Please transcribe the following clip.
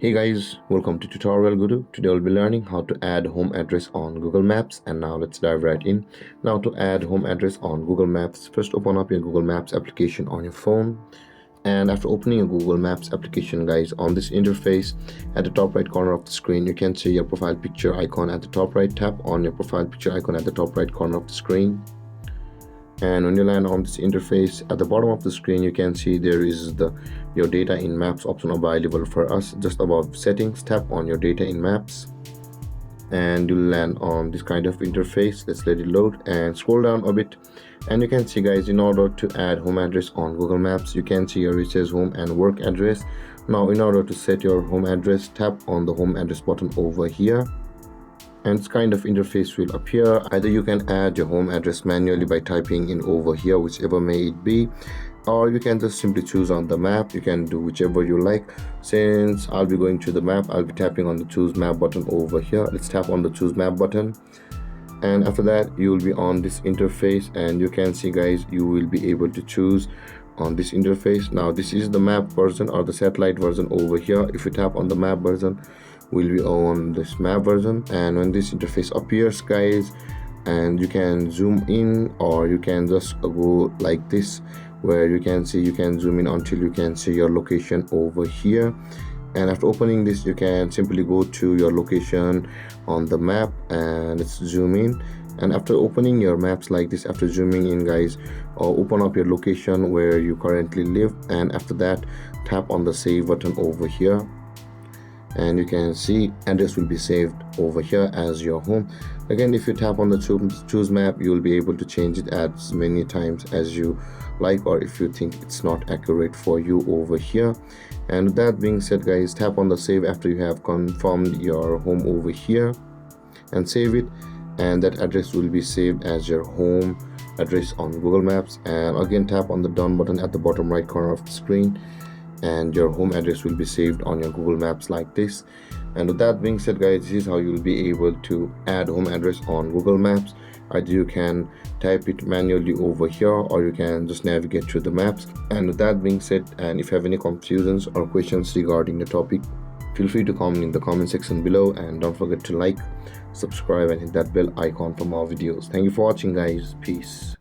Hey guys, welcome to TutorialGuru. Today we'll be learning how to add home address on Google Maps, and now let's dive right in. Now to add home address on Google Maps, first open up your Google Maps application on your phone. And after opening your Google Maps application, guys, on this interface at the top right corner of the screen, you can see your profile picture icon at the top right. Tap on your profile picture icon at the top right corner of the screen. And when you land on this interface, at the bottom of the screen you can see there is your data in maps option available for us. Just above settings, tap on your data in maps and you'll land on this kind of interface. Let's let it load and scroll down a bit, and you can see, guys, in order to add home address on Google Maps, you can see here it says home and work address. Now in order to set your home address, tap on the home address button over here, and this kind of interface will appear. Either you can add your home address manually by typing in over here, whichever may it be, or you can just simply choose on the map. You can do whichever you like. Since I'll be going to the map, I'll be tapping on the choose map button over here. Let's tap on the choose map button, and after that you will be on this interface, and you can see, guys, you will be able to choose on this interface. Now this is the map version or the satellite version over here. If you tap on the map version, will be on this map version, and when this interface appears, guys, and you can zoom in, or you can just go like this, where you can see you can zoom in until you can see your location over here. And after opening this, you can simply go to your location on the map, and let's zoom in. And after opening your maps like this, after zooming in, guys, open up your location where you currently live, and after that tap on the save button over here, and you can see address will be saved over here as your home. Again, if you tap on the choose map, you will be able to change it as many times as you like, or if you think it's not accurate for you over here. And with that being said, guys, tap on the save after you have confirmed your home over here and save it, and that address will be saved as your home address on Google Maps. And again, tap on the done button at the bottom right corner of the screen, and your home address will be saved on your Google Maps like this. And with that being said, guys, this is how you will be able to add home address on Google Maps. Either you can type it manually over here, or you can just navigate through the maps. And with that being said, and if you have any confusions or questions regarding the topic, feel free to comment in the comment section below, and don't forget to like, subscribe, and hit that bell icon for more videos. Thank you for watching, guys. Peace.